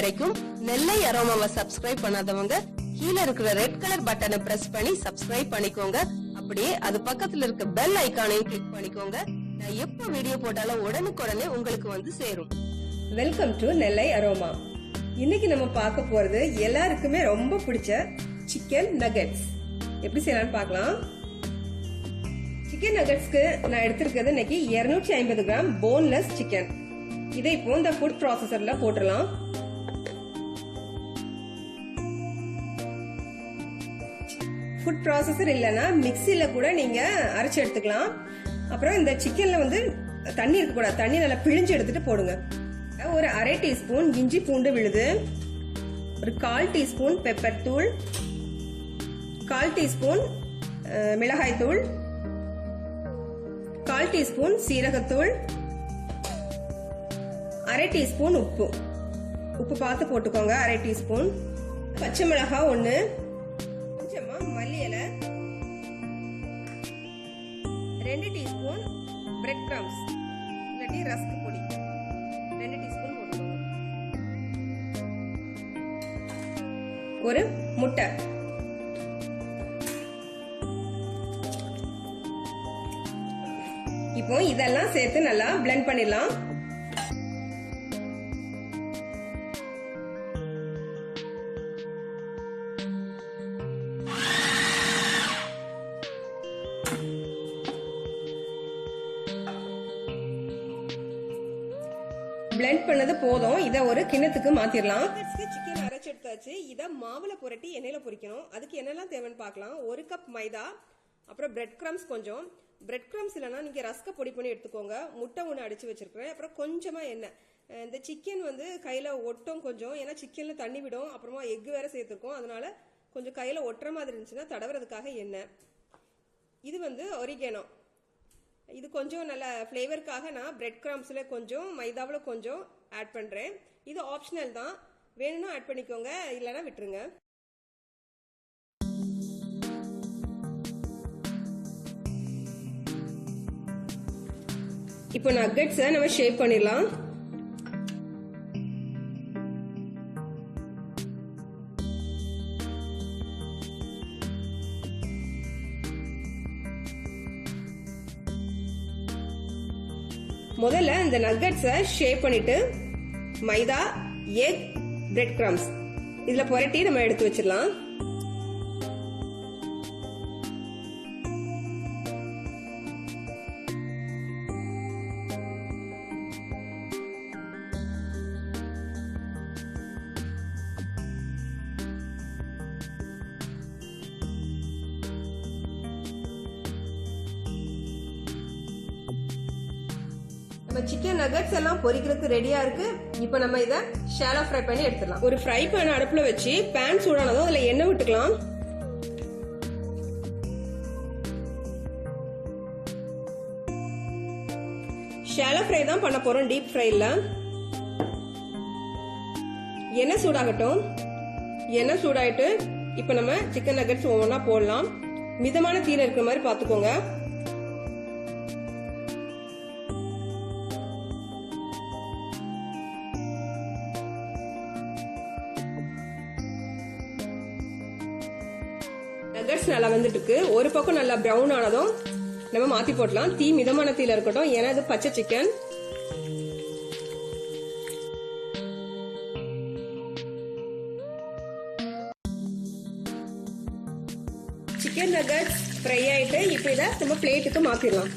வரைக்கும் நெல்லை அரோமாவை சப்ஸ்கிரைப் பண்ணாதவங்க கீழே இருக்கிற ரெட் கலர் பட்டனை பிரஸ் பண்ணி சப்ஸ்கிரைப் பண்ணிக்கோங்க. அப்படியே அது பக்கத்துல இருக்க பெல் ஐகானையும் கிளிக் பண்ணிக்கோங்க. நான் எப்ப வீடியோ போட்டாலும் உடனுக்குடனே உங்களுக்கு வந்து சேரும். Welcome to Nellai aroma. இன்னைக்கு நம்ம பார்க்க போறது எல்லாருக்குமே ரொம்ப பிடிச்ச சிக்கன் நகெட்ஸ். எப்படி செய்யலாம்னு பார்க்கலாம். சிக்கன் நகெட்ஸ்க்கு நான் எடுத்திருக்கிறது இன்னைக்கு 250 கிராம் போன்லெஸ் சிக்கன். இதை இப்போ இந்த ஃபுட் ப்ராசஸர்ல போட்டுடலாம். ஃபுட் ப்ராசஸர் இல்லைன்னா மிக்சியில கூட நீங்க அரைச்சு எடுத்துக்கலாம். அப்புறம் இந்த சிக்கன்ல வந்து தண்ணி இருக்கக்கூடாது, தண்ணி நல்லா பிழிஞ்சு எடுத்துட்டு போடுங்க. ஒரு அரை டீஸ்பூன் இஞ்சி பூண்டு விழுது, ஒரு 1/4 டீஸ்பூன் பெப்பர் தூள், 1/4 டீஸ்பூன் மிளகாய் தூள், 1/4 டீஸ்பூன் சீரகத்தூள், அரை டீஸ்பூன் உப்பு பார்த்து போட்டுக்கோங்க, அரை டீஸ்பூன். பச்சை மிளகாய் 1, கொஞ்சமா மல்லி இலை, 2 டீஸ்பூன் பிரெட் கிரம்ஸ் இல்லாட்டி ரஸ்க் பொடி 2 டீஸ்பூன் போட்டுக்கோங்க. ஒரு முட்டை. இப்போ இதெல்லாம் சேர்த்து நல்லா பிளெண்ட் பண்ணிடலாம். பிளெண்ட் பண்ணது போதும். இத ஒரு கிண்ணத்துக்கு மாத்திரலாம். சிக்கன் அரைச்சு எடுத்தாச்சு. இத மாவுல புரட்டி எண்ணெயில பொரிக்கணும். அதுக்கு என்னெல்லாம் தேவைன்னு பார்க்கலாம். 1 கப் மைதா, அப்புறம் பிரெட் கிரம்ஸ் கொஞ்சம். பிரெட் கிரம்ஸ் இல்லைன்னா நீங்க ரஸ்க பொடி பண்ணி எடுத்துக்கோங்க. முட்டை 1 அடிச்சு வச்சிருக்கிறேன். அப்புறம் கொஞ்சமா எண்ணெய். இந்த சிக்கன் வந்து கையில ஒட்டும் கொஞ்சம், ஏன்னா சிக்கன்ல தண்ணி விடும். அப்புறமா எக் வேற சேர்த்துருக்கோம், அதனால கொஞ்சம் கையில ஒட்டுற மாதிரி இருந்துச்சுன்னா தடவுறதுக்காக எண்ணெய். இது வந்து ஒரிகேனோ. இது கொஞ்சம் நல்ல ஃப்ளேவருக்காக நான் பிரெட் கிரம்ஸ்ல கொஞ்சம் மைதாவில் கொஞ்சம் ஆட் பண்றேன். இது ஆப்ஷனல் தான், வேணும்னா ஆட் பண்ணிக்கோங்க, இல்லைன்னா விட்டுருங்க. இப்போ நக்கட்ஸை நம்ம ஷேப் பண்ணிடலாம். முதல்ல இந்த நக்கட்ஸை ஷேப் பண்ணிட்டு மைதா, எக், பிரெட் கிரம்ஸ் இதுல புரட்டி நம்ம எடுத்து வச்சிடலாம். சிக்கன் நகட்ஸ் எல்லாம் பொரிக்கிறதுக்கு ரெடியா இருக்கு. இப்போ நம்ம இத ஷாலோ ஃப்ரை பண்ணி எடுத்துடலாம். ஒரு ஃப்ரை பேன் அடுப்புல வச்சு பேன் சூடானதும் அதுல எண்ணெய் விட்டுக்கலாம். ஷாலோ ஃப்ரை தான் பண்ண போறோம், டீப் ஃப்ரை இல்ல. எண்ணெய் சூடாகட்டும். எண்ணெய் சூடாயிட்டு இப்போ நம்ம சிக்கன் நகட்ஸ் ஒவ்வொன்றா போடலாம். மிதமான தீயில இருக்கிற மாதிரி பாத்துக்கோங்க. நகட்ஸ் நல்லா வந்துட்டு இருக்கு. ஒரு பக்கம் நல்லா பிரவுன் ஆனதும் நம்ம மாத்தி போடலாம். தீ மிதமான தீயில இருக்கட்டும், ஏன்னா இது பச்சை சிக்கன். சிக்கன் நகட்ஸ் ஃப்ரை ஆயிட்டு இப்போ இதை நம்ம பிளேட்டுக்கு மாத்திடலாம்.